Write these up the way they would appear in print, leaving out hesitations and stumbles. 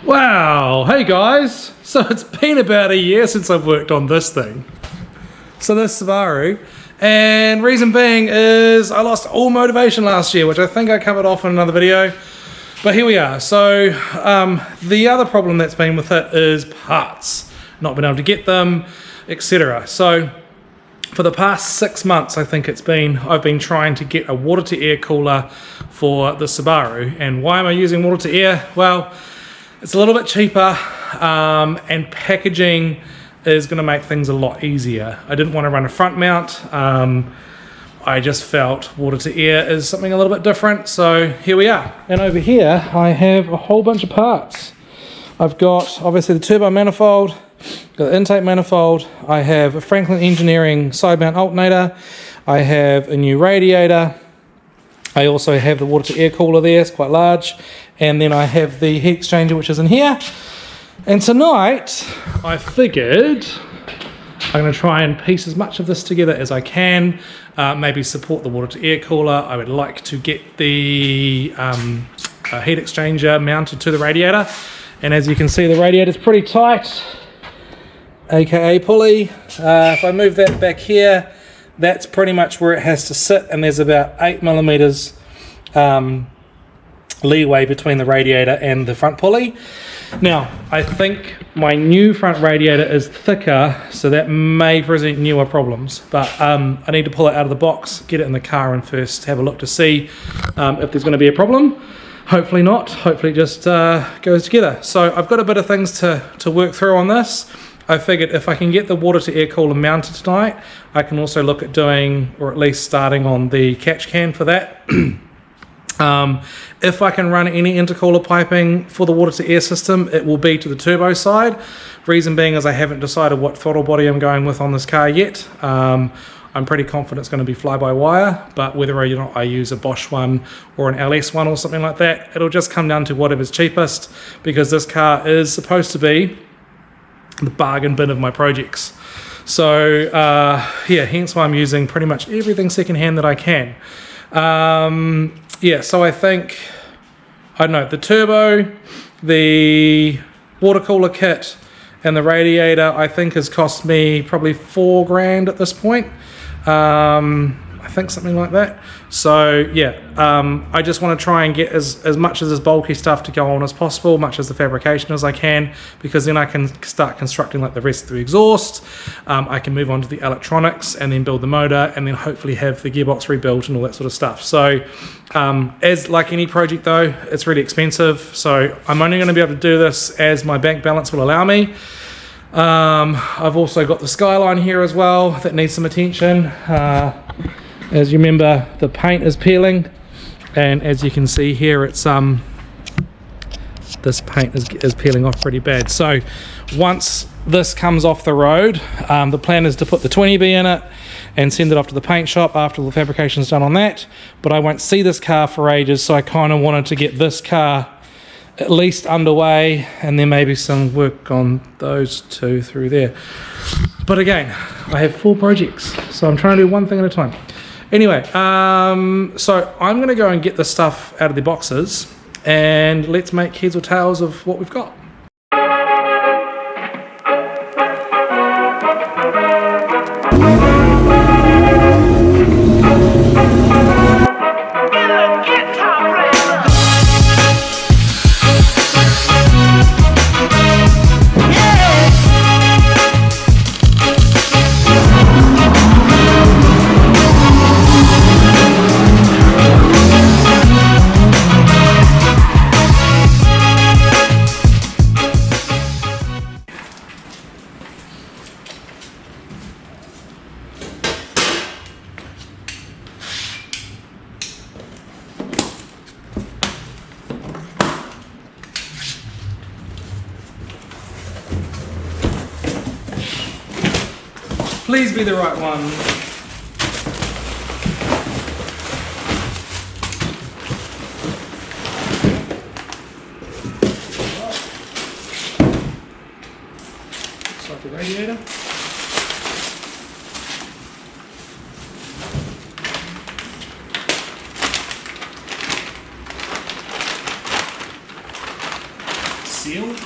Wow, hey guys! So it's been about a year since I've worked on this thing. So this Subaru, and reason being is I lost all motivation last year, which I think I covered off in another video. But here we are. So the other problem that's been with it is parts, not being able to get them, etc. So for the past 6 months, I think I've been trying to get a water to air cooler for the Subaru. And why am I using water to air? Well, it's a little bit cheaper, and packaging is going to make things a lot easier. I didn't want to run a front mount. I just felt water to air is something a little bit different. So here we are. And over here, I have a whole bunch of parts. I've got obviously the turbo manifold, got the intake manifold. I have a Franklin Engineering side mount alternator. I have a new radiator. I also have the water to air cooler there, it's quite large. And then I have the heat exchanger, which is in here. And tonight, I figured I'm going to try and piece as much of this together as I can, maybe support the water to air cooler. I would like to get the heat exchanger mounted to the radiator. And as you can see, the radiator is pretty tight, aka pulley. If I move that back here, that's pretty much where it has to sit, and there's about 8 millimeters leeway between the radiator and the front pulley. Now, I think my new front radiator is thicker, so that may present newer problems, but I need to pull it out of the box, get it in the car, and first have a look to see if there's going to be a problem. Hopefully not. Hopefully it just goes together. So I've got a bit of things to work through on this. I figured if I can get the water to air cooler mounted tonight, I can also look at doing, or at least starting on the catch can for that. If I can run any intercooler piping for the water to air system, it will be to the turbo side. Reason being is I haven't decided what throttle body I'm going with on this car yet. I'm pretty confident it's going to be fly-by-wire, but whether or not I use a Bosch one or an LS one or something like that, it'll just come down to whatever's cheapest, because this car is supposed to be the bargain bin of my projects. So yeah, hence why I'm using pretty much everything secondhand that I can. Yeah, so I think, I don't know, the turbo, the water cooler kit, and the radiator, I think has cost me probably $4 grand at this point. I think something like that. So yeah, I just want to try and get as much of this bulky stuff to go on as possible, much as the fabrication as I can, because then I can start constructing like the rest of the exhaust. I can move on to the electronics and then build the motor, and then hopefully have the gearbox rebuilt and all that sort of stuff. So as like any project though, it's really expensive. So I'm only going to be able to do this as my bank balance will allow me. I've also got the skyline here as well that needs some attention. As you remember, the paint is peeling, and as you can see here, it's this paint is peeling off pretty bad. So once this comes off the road, the plan is to put the 20B in it and send it off to the paint shop after the fabrication's done on that. But I won't see this car for ages, so I kind of wanted to get this car at least underway, and then maybe some work on those two through there. But again, I have 4 projects, so I'm trying to do one thing at a time. Anyway, so I'm going to go and get the stuff out of the boxes, and let's make heads or tails of what we've got. Please be the right one. Looks like the radiator. sealed.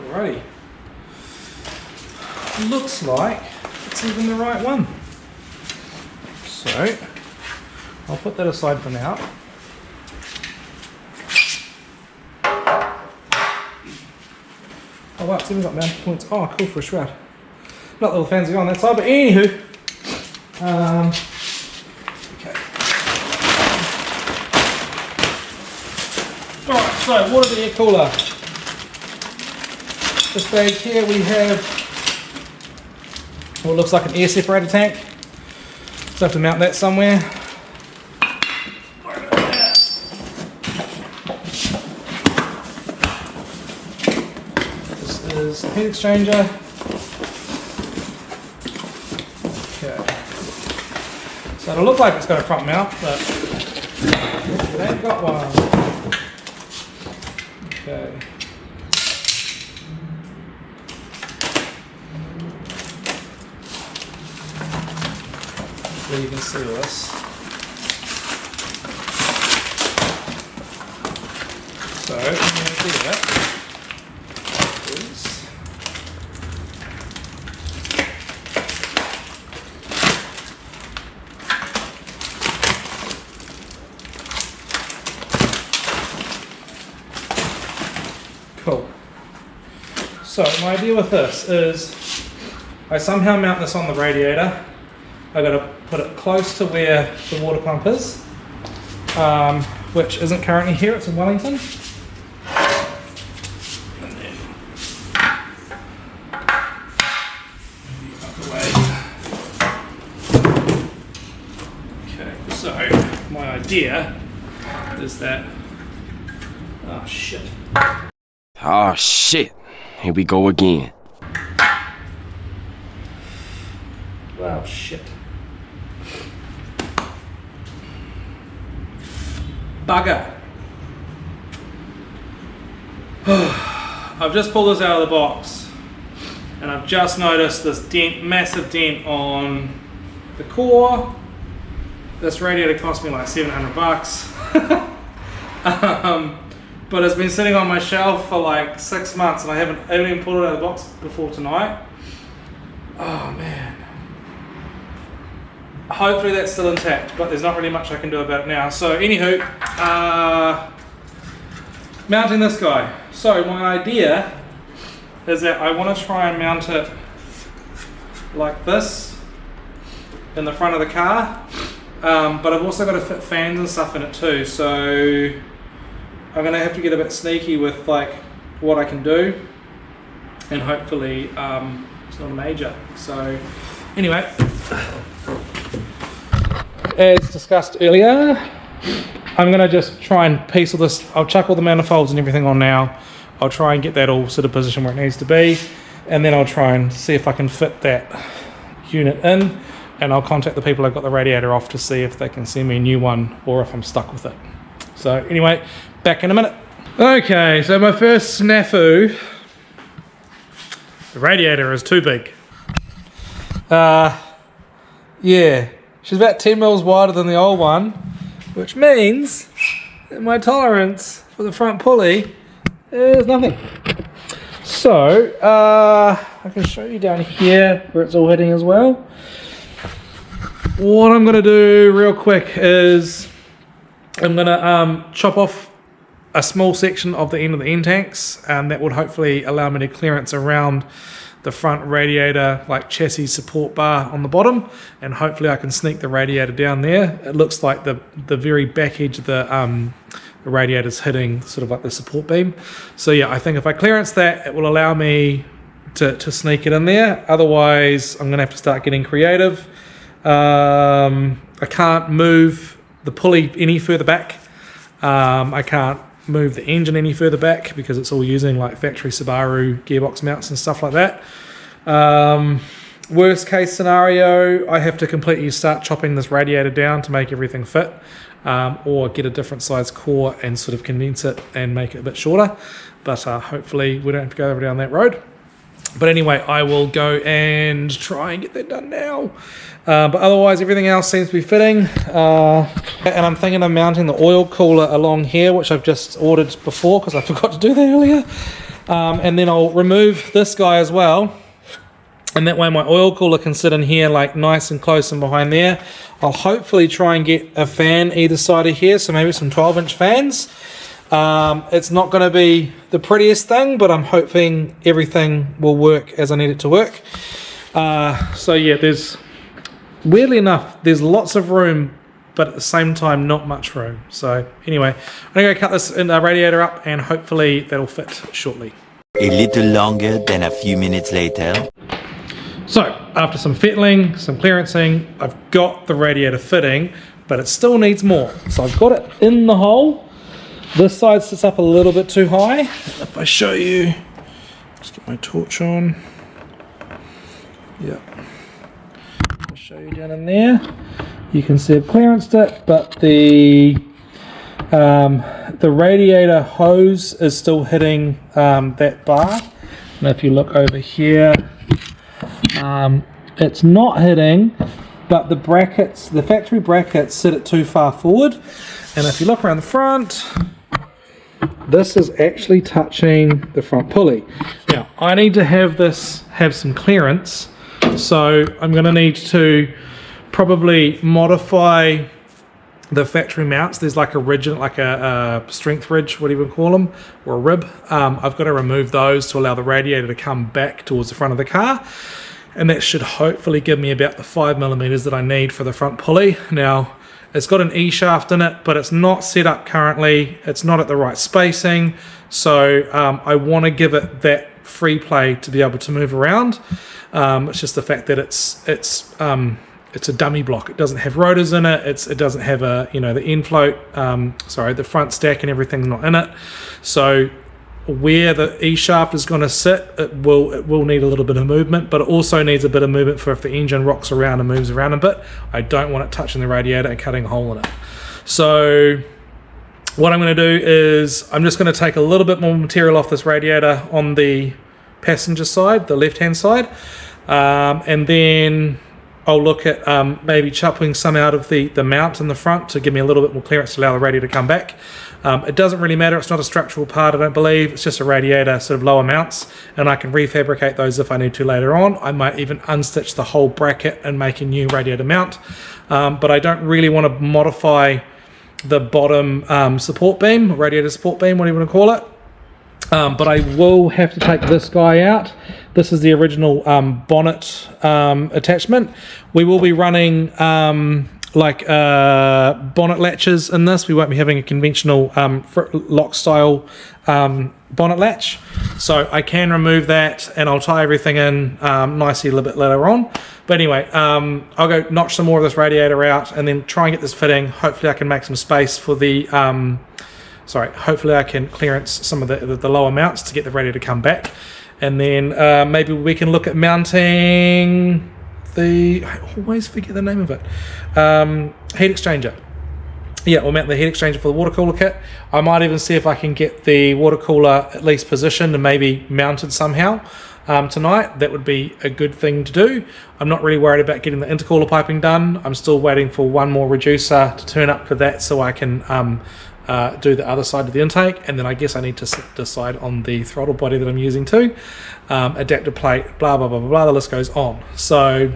Alrighty. Looks like it's even the right one. So I'll put that aside for now. Oh wow, it's even got mounting points. Oh, cool for a shroud. Not that all the fans are on that side, but anywho. Okay. Alright, so water the air cooler. This bag here we have what looks like an air separator tank. So I have to mount that somewhere. This is a heat exchanger. Okay. So it'll look like it's got a front mount, but it ain't got one. Okay. You can see this. So what I'm going to do that is cool. So my idea with this is I somehow mount this on the radiator. I've got to put it close to where the water pump is, which isn't currently here, it's in Wellington. And then out the way. Okay, so my idea is that, oh shit. Oh shit, here we go again. Wow, shit. Bugger. I've just pulled this out of the box and I've just noticed this dent, massive dent on the core. This radiator cost me like 700 bucks. But it's been sitting on my shelf for like 6 months and I haven't even pulled it out of the box before tonight. Oh man. Hopefully that's still intact, but there's not really much I can do about it now. So anywho, mounting this guy. So my idea is that I want to try and mount it like this in the front of the car, but I've also got to fit fans and stuff in it too. So I'm going to have to get a bit sneaky with like what I can do, and hopefully it's not a major. So anyway. As discussed earlier, I'm going to just try and piece all this. I'll chuck all the manifolds and everything on now. I'll try and get that all sort of position where it needs to be, and then I'll try and see if I can fit that unit in, and I'll contact the people I've got the radiator off to see if they can send me a new one or if I'm stuck with it. So anyway, back in a minute. Okay, so my first snafu, the radiator is too big. Yeah. She's about 10 mils wider than the old one, which means that my tolerance for the front pulley is nothing. So, I can show you down here where it's all hitting as well. What I'm going to do real quick is I'm going to chop off a small section of the end of the end tanks, and that would hopefully allow me to clearance around the front radiator, like chassis support bar on the bottom, and hopefully I can sneak the radiator down there. It looks like the very back edge of the radiator's hitting sort of like the support beam. So yeah, I think if I clearance that, it will allow me to sneak it in there. Otherwise, I'm gonna have to start getting creative. I can't move the pulley any further back. I can't move the engine any further back because it's all using like factory Subaru gearbox mounts and stuff like that. Worst case scenario, I have to completely start chopping this radiator down to make everything fit. or get a different size core and sort of condense it and make it a bit shorter. But hopefully we don't have to go down that road. But anyway, I will go and try and get that done now. But otherwise, everything else seems to be fitting. And I'm thinking of mounting the oil cooler along here, which I've just ordered before because I forgot to do that earlier. And then I'll remove this guy as well. And that way my oil cooler can sit in here like nice and close and behind there. I'll hopefully try and get a fan either side of here, so maybe some 12-inch fans. It's not going to be the prettiest thing, but I'm hoping everything will work as I need it to work. So yeah, weirdly enough, there's lots of room, but at the same time, not much room. So anyway, I'm going to go cut this radiator up and hopefully that'll fit shortly. A little longer than a few minutes later. So after some fettling, some clearancing, I've got the radiator fitting, but it still needs more. So I've got it in the hole. This side sits up a little bit too high. If I show you, let's get my torch on. Yeah. I'll show you down in there. You can see I've clearanced it, but the radiator hose is still hitting that bar. And if you look over here, it's not hitting, but the brackets, the factory brackets, sit it too far forward. And if you look around the front, this is actually touching the front pulley. Now, I need to have this have some clearance, so I'm going to need to probably modify the factory mounts. There's like a ridge, like a strength ridge, what do you would call them, or a rib. I've got to remove those to allow the radiator to come back towards the front of the car. And that should hopefully give me about the 5mm that I need for the front pulley. Now, it's got an E shaft in it, but it's not set up currently. It's not at the right spacing. So I want to give it that free play to be able to move around. It's just the fact that it's a dummy block. It doesn't have rotors in it. It doesn't have the end float. The front stack and everything's not in it. So where the E shaft is going to sit, it will need a little bit of movement, but it also needs a bit of movement for if the engine rocks around and moves around a bit. I don't want it touching the radiator and cutting a hole in it. So what I'm going to do is I'm just going to take a little bit more material off this radiator on the passenger side, the left hand side, and then I'll look at maybe chopping some out of the mount in the front to give me a little bit more clearance to allow the radiator to come back. It doesn't really matter, it's not a structural part, I don't believe, it's just a radiator, sort of lower mounts, and I can refabricate those if I need to later on. I might even unstitch the whole bracket and make a new radiator mount, but I don't really want to modify the bottom support beam, radiator support beam, what do you want to call it. But I will have to take this guy out. This is the original bonnet attachment. We will be running bonnet latches in this. We won't be having a conventional lock style bonnet latch. So I can remove that and I'll tie everything in nicely a little bit later on. But anyway, I'll go notch some more of this radiator out and then try and get this fitting. Hopefully I can make some space for the, hopefully I can clearance some of the lower mounts to get the radiator to come back. And then maybe we can look at mounting I always forget the name of it, heat exchanger. Yeah, we'll mount the heat exchanger for the water cooler kit. I might even see if I can get the water cooler at least positioned and maybe mounted somehow tonight. That would be a good thing to do. I'm not really worried about getting the intercooler piping done. I'm still waiting for one more reducer to turn up for that so I can do the other side of the intake, and then I guess I need to decide on the throttle body that I'm using too. Adapter plate, blah blah blah blah blah, the list goes on. So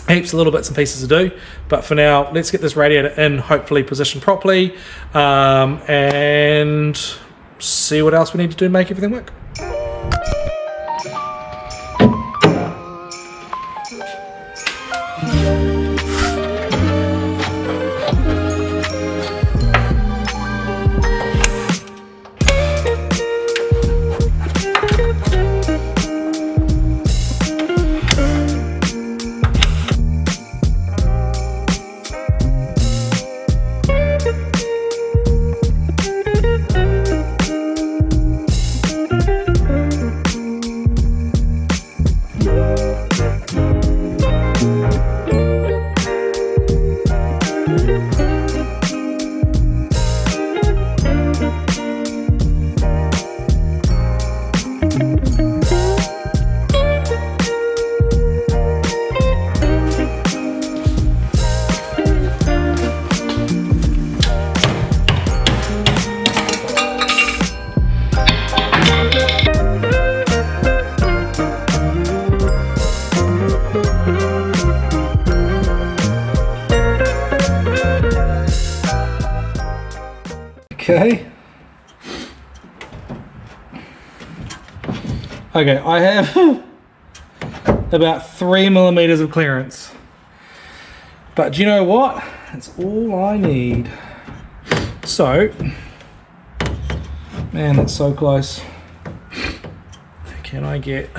heaps of little bits and pieces to do, but for now let's get this radiator in, hopefully positioned properly, and see what else we need to do to make everything work. Okay. Okay, I have about 3mm of clearance. But do you know what? That's all I need. So, man, that's so close. Can I get, I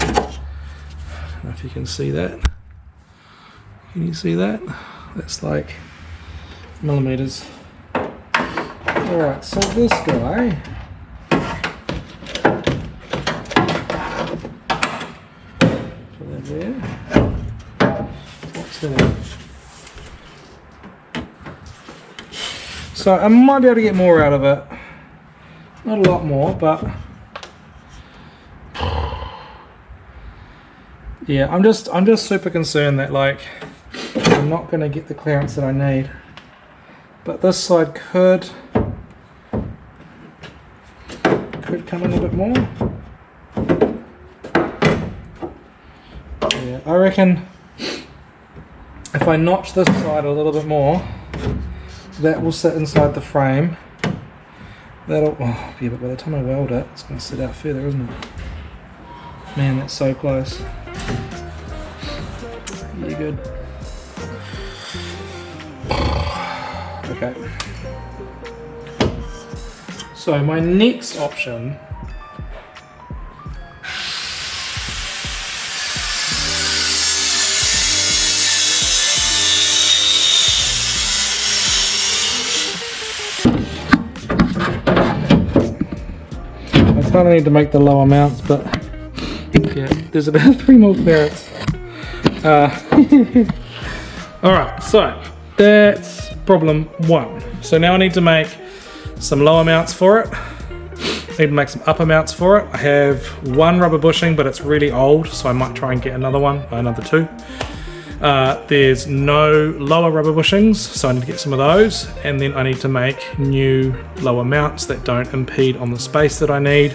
don't know if you can see that. Can you see that? That's like millimeters. Alright, so this guy, put that there. What's that? So I might be able to get more out of it. Not a lot more, but yeah, I'm just super concerned that like I'm not going to get the clearance that I need. But this side could come in a bit more. Yeah, I reckon if I notch this side a little bit more, that will sit inside the frame. That'll, oh yeah, but by the time I weld it, it's going to sit out further, isn't it? Man, that's so close. Yeah, good. Okay. So my next option I kind of need to make the lower mounts, but yeah, there's about 3 more clearance. Alright, so that's problem 1. So now I need to make some lower mounts for it. I need to make some upper mounts for it. I have 1 rubber bushing, but it's really old, so I might try and get another one, another 2. There's no lower rubber bushings, so I need to get some of those, and then I need to make new lower mounts that don't impede on the space that I need.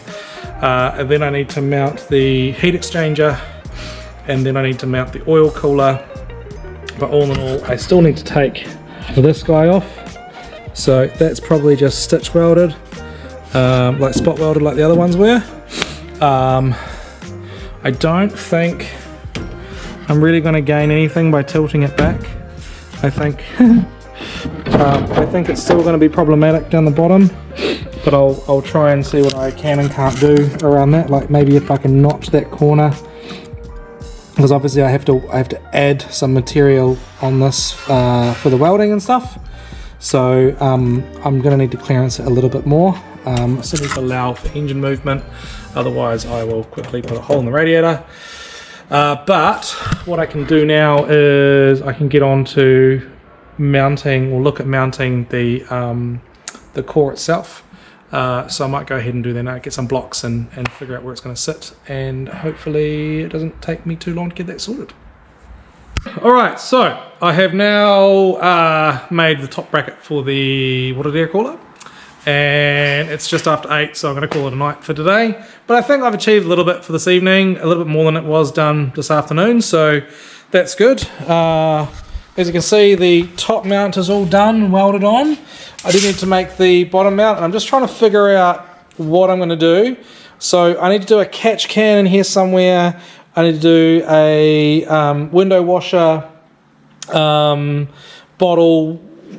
And then I need to mount the heat exchanger, and then I need to mount the oil cooler. But all in all, I still need to take this guy off, so that's probably just stitch welded, like spot welded like the other ones were. I don't think I'm really going to gain anything by tilting it back. I think it's still going to be problematic down the bottom, but I'll try and see what I can and can't do around that. Like maybe if I can notch that corner, because obviously I have to add some material on this for the welding and stuff. So I'm going to need to clearance it a little bit more. I still need to allow for engine movement, otherwise I will quickly put a hole in the radiator. But what I can do now is I can get on to mounting, or look at mounting the core itself. So I might go ahead and do that now, get some blocks and figure out where it's going to sit, and hopefully it doesn't take me too long to get that sorted. Alright, so I have now made the top bracket for the water air cooler, and it's just after 8, so I'm going to call it a night for today. But I think I've achieved a little bit for this evening, a little bit more than it was done this afternoon, so that's good. As you can see, the top mount is all done and welded on. I do need to make the bottom mount, and I'm just trying to figure out what I'm going to do. So I need to do a catch can in here somewhere. I need to do a window washer, bottle,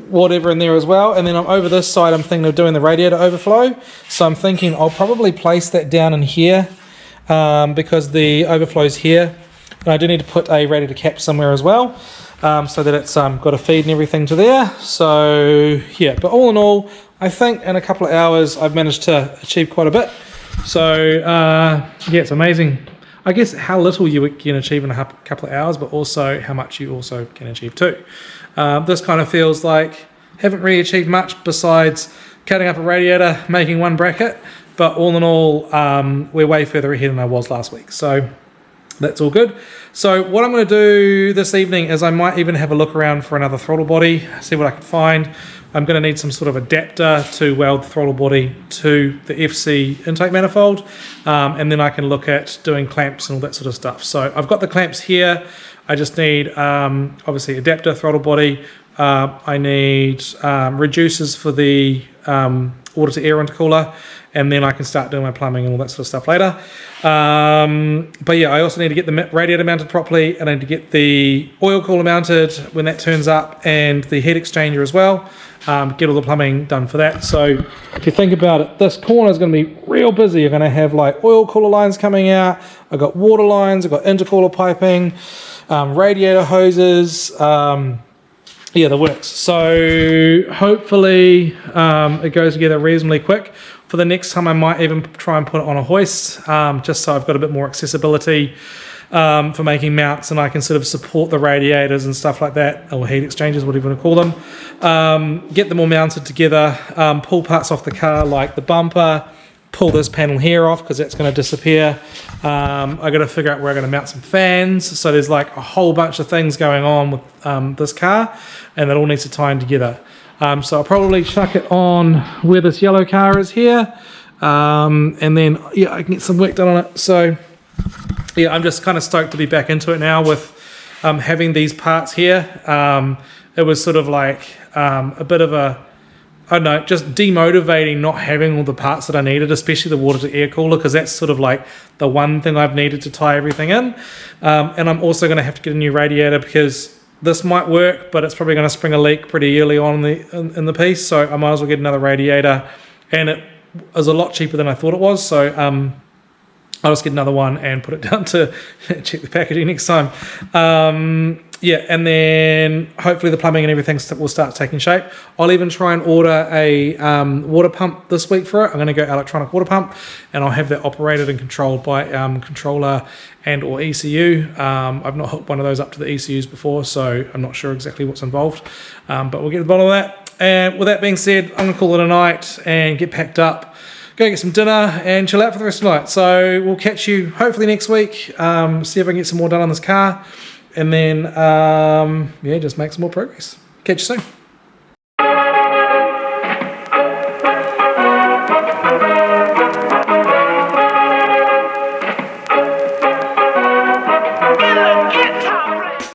whatever in there as well. And then I'm over this side, I'm thinking of doing the radiator overflow. So I'm thinking I'll probably place that down in here because the overflow's here. And I do need to put a radiator cap somewhere as well. So that it's got a feed and everything to there. So yeah, but all in all, I think in a couple of hours I've managed to achieve quite a bit. So yeah, it's amazing. I guess how little you can achieve in a couple of hours, but also how much you also can achieve too. This kind of feels like haven't really achieved much besides cutting up a radiator, making 1 bracket, but all in all, we're way further ahead than I was last week. So that's all good. So what I'm going to do this evening is I might even have a look around for another throttle body, see what I can find. I'm going to need some sort of adapter to weld the throttle body to the FC intake manifold, and then I can look at doing clamps and all that sort of stuff. So I've got the clamps here. I just need obviously adapter, throttle body. I need reducers for the water to air intercooler, and then I can start doing my plumbing and all that sort of stuff later. But yeah, I also need to get the radiator mounted properly, and I need to get the oil cooler mounted when that turns up, and the heat exchanger as well. Get all the plumbing done for that. So if you think about it, this corner is going to be real busy. You're going to have like oil cooler lines coming out. I've got water lines, I've got intercooler piping, radiator hoses, yeah, the works. So hopefully it goes together reasonably quick. For the next time, I might even try and put it on a hoist, just so I've got a bit more accessibility for making mounts, and I can sort of support the radiators and stuff like that, or heat exchangers, whatever you want to call them. Get them all mounted together, pull parts off the car like the bumper, pull this panel here off because that's going to disappear. I got to figure out where I'm going to mount some fans. So there's like a whole bunch of things going on with this car, and it all needs to tie in together. So I'll probably chuck it on where this yellow car is here, and then yeah, I can get some work done on it. So yeah, I'm just kind of stoked to be back into it now with having these parts here. It was sort of like a bit of a, I don't know, just demotivating not having all the parts that I needed, especially the water to air cooler, because that's sort of like the one thing I've needed to tie everything in. And I'm also going to have to get a new radiator because this might work, but it's probably going to spring a leak pretty early on in the piece. So I might as well get another radiator, and it is a lot cheaper than I thought it was. So I'll just get another one and put it down to check the packaging next time. Yeah, and then hopefully the plumbing and everything will start taking shape. I'll even try and order a water pump this week for it. I'm going to go electronic water pump, and I'll have that operated and controlled by controller and or ECU. I've not hooked one of those up to the ECUs before, so I'm not sure exactly what's involved. But we'll get to the bottom of that. And with that being said, I'm going to call it a night and get packed up, go get some dinner and chill out for the rest of the night. So we'll catch you hopefully next week, see if I can get some more done on this car, and then yeah, just make some more progress. Catch you soon.